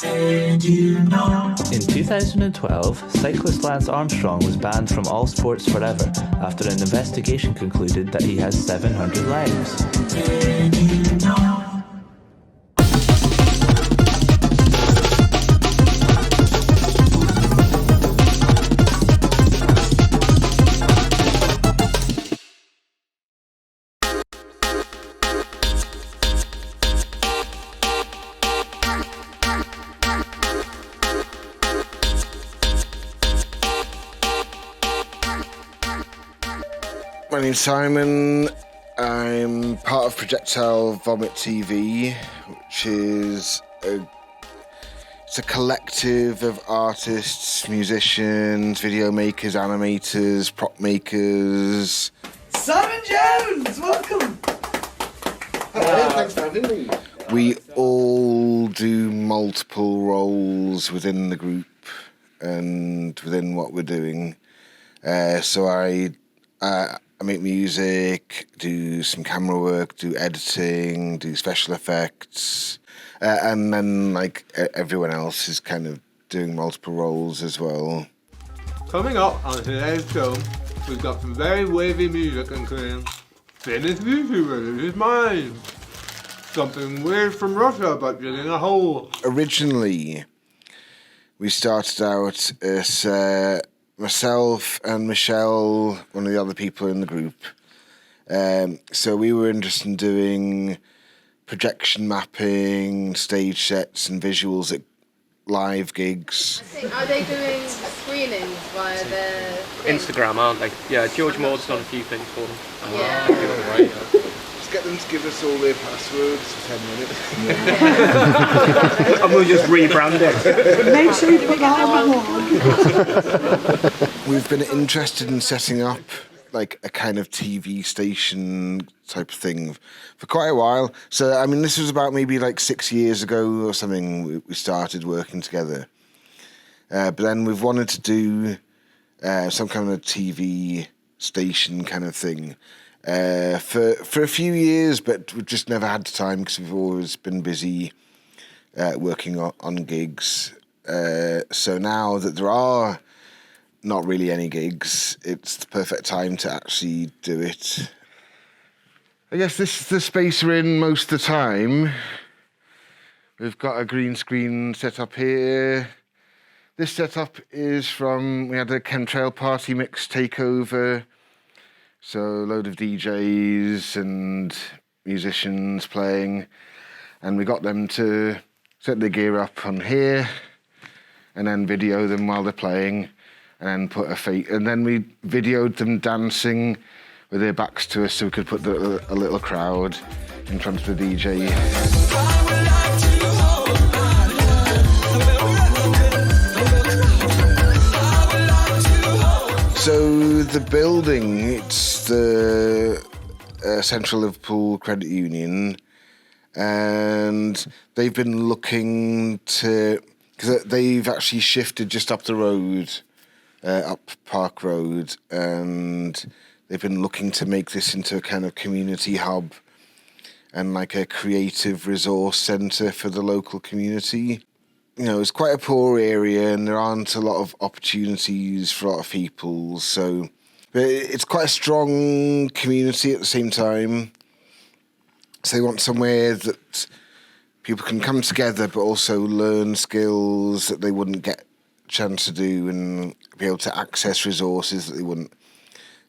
Did you know? In 2012, cyclist Lance Armstrong was banned from all sports forever after an investigation concluded that he has 700 legs. Did you know? My name's Simon. I'm part of Projectile Vomit TV, which is it's a collective of artists, musicians, video makers, animators, prop makers. Simon Jones, welcome! Hello, thanks for having me. We all do multiple roles within the group and within what we're doing. So I make music, do some camera work, do editing, do special effects, and then like everyone else is kind of doing multiple roles as well. Coming up on today's show, we've got some very wavy music including Finnish YouTuber Lose His Mind, something weird from Russia about drilling a hole. Originally, we started out as myself and Michelle, one of the other people in the group. So we were interested in doing projection mapping, stage sets and visuals at live gigs. Are they doing screenings via their Instagram, aren't they? Yeah, George Moore's done a few things for them. Yeah. Just get them to give us all their passwords for 10 minutes. And we'll just rebrand it. Make sure you put that on the wall. We've been interested in setting up like a kind of TV station type of thing for quite a while. So, I mean, this was about maybe like 6 years ago or something we started working together. But then we've wanted to do some kind of TV station kind of thing for a few years, but we've just never had the time because we've always been busy working on gigs. So now that there are not really any gigs, it's the perfect time to actually do it. I guess this is the space we're in most of the time. We've got a green screen set up here. This setup is from, we had a chemtrail party mix takeover. So a load of DJs and musicians playing. And we got them to set their gear up on here and then video them while they're playing. And then put and then we videoed them dancing with their backs to us so we could put a little crowd in front of the DJ. So the building, it's the Central Liverpool Credit Union, and they've been looking to, because they've actually shifted just up the road, up Park Road, and they've been looking to make this into a kind of community hub and like a creative resource centre for the local community. You know, it's quite a poor area and there aren't a lot of opportunities for a lot of people, so but it's quite a strong community at the same time. So they want somewhere that people can come together but also learn skills that they wouldn't get chance to do and be able to access resources that they wouldn't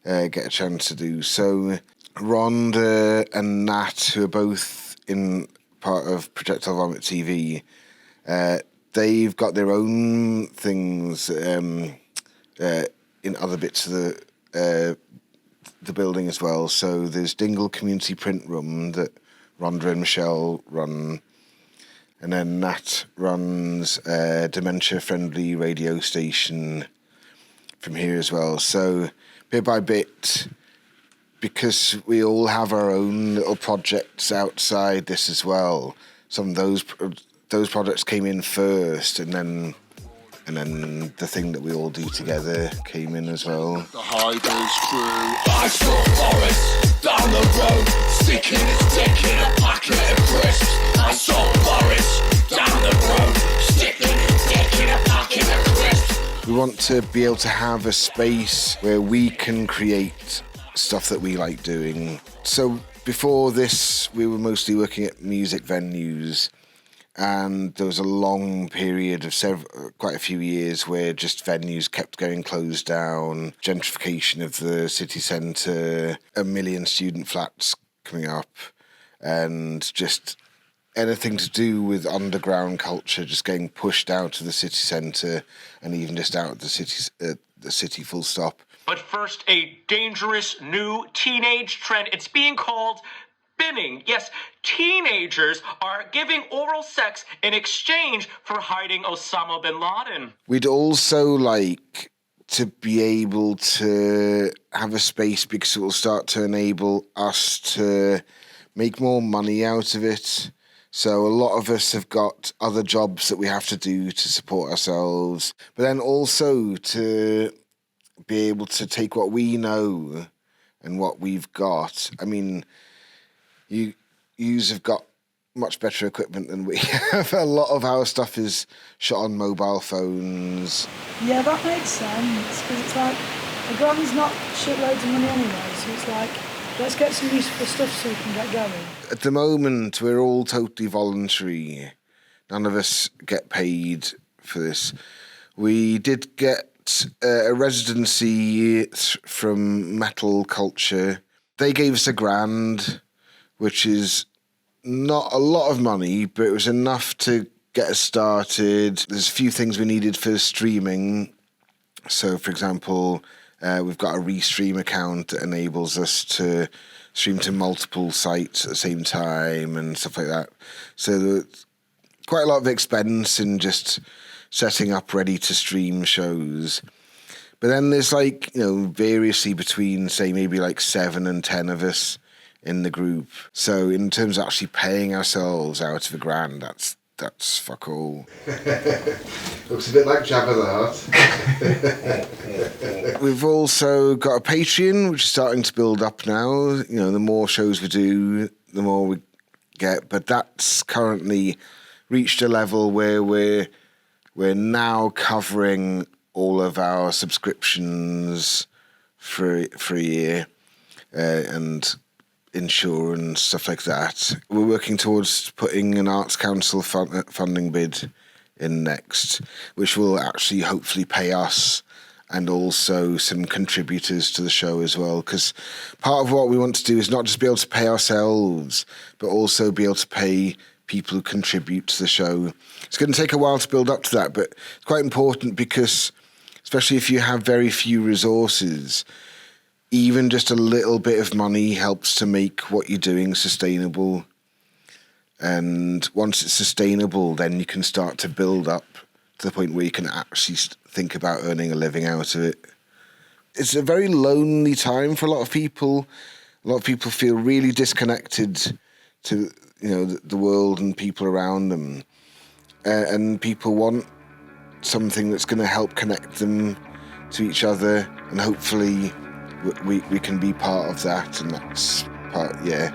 get a chance to do. So Rhonda and Nat, who are both in part of Projectile Vomit TV, they've got their own things in other bits of the building as well. So there's Dingle Community Print Room that Rhonda and Michelle run. And then Nat runs a dementia-friendly radio station from here as well. So bit by bit, because we all have our own little projects outside this as well, some of those projects came in first, and then And then the thing that we all do together came in as well. The Hiders crew. I saw Boris down the road, sticking his dick in a packet of crisps. I saw Boris down the road, sticking his dick in a packet of crisps. We want to be able to have a space where we can create stuff that we like doing. So before this, we were mostly working at music venues, and there was a long period of quite a few years where just venues kept going closed down, gentrification of the city centre, 1 million student flats coming up, and just anything to do with underground culture just getting pushed out of the city centre and even just out of the city full stop. But first, a dangerous new teenage trend. It's being called binning. Yes, teenagers are giving oral sex in exchange for hiding Osama bin Laden. We'd also like to be able to have a space because it will start to enable us to make more money out of it. So a lot of us have got other jobs that we have to do to support ourselves, but then also to be able to take what we know and what we've got. I mean, yous have got much better equipment than we have. A lot of our stuff is shot on mobile phones. Yeah, that makes sense, because it's like, the grand's not shitloads of money anyway, so it's like, let's get some useful stuff so we can get going. At the moment, we're all totally voluntary. None of us get paid for this. We did get a residency from Metal Culture. They gave us £1,000, which is not a lot of money, but it was enough to get us started. There's a few things we needed for streaming. So, for example, we've got a Restream account that enables us to stream to multiple sites at the same time and stuff like that. So there's quite a lot of expense in just setting up ready to stream shows. But then there's variously between, say, maybe 7 and 10 of us in the group. So in terms of actually paying ourselves out of £1,000, that's fuck all. Looks a bit like Jabba the Hutt. We've also got a Patreon, which is starting to build up now. The more shows we do, the more we get. But that's currently reached a level where we're now covering all of our subscriptions for a year and insurance, stuff like that. We're working towards putting an Arts Council funding bid in next, which will actually hopefully pay us and also some contributors to the show as well, because part of what we want to do is not just be able to pay ourselves, but also be able to pay people who contribute to the show. It's going to take a while to build up to that, but it's quite important because, especially if you have very few resources, even just a little bit of money helps to make what you're doing sustainable. And once it's sustainable, then you can start to build up to the point where you can actually think about earning a living out of it. It's a very lonely time for a lot of people. A lot of people feel really disconnected to the world and people around them. And people want something that's going to help connect them to each other, and hopefully we can be part of that, and that's part, yeah.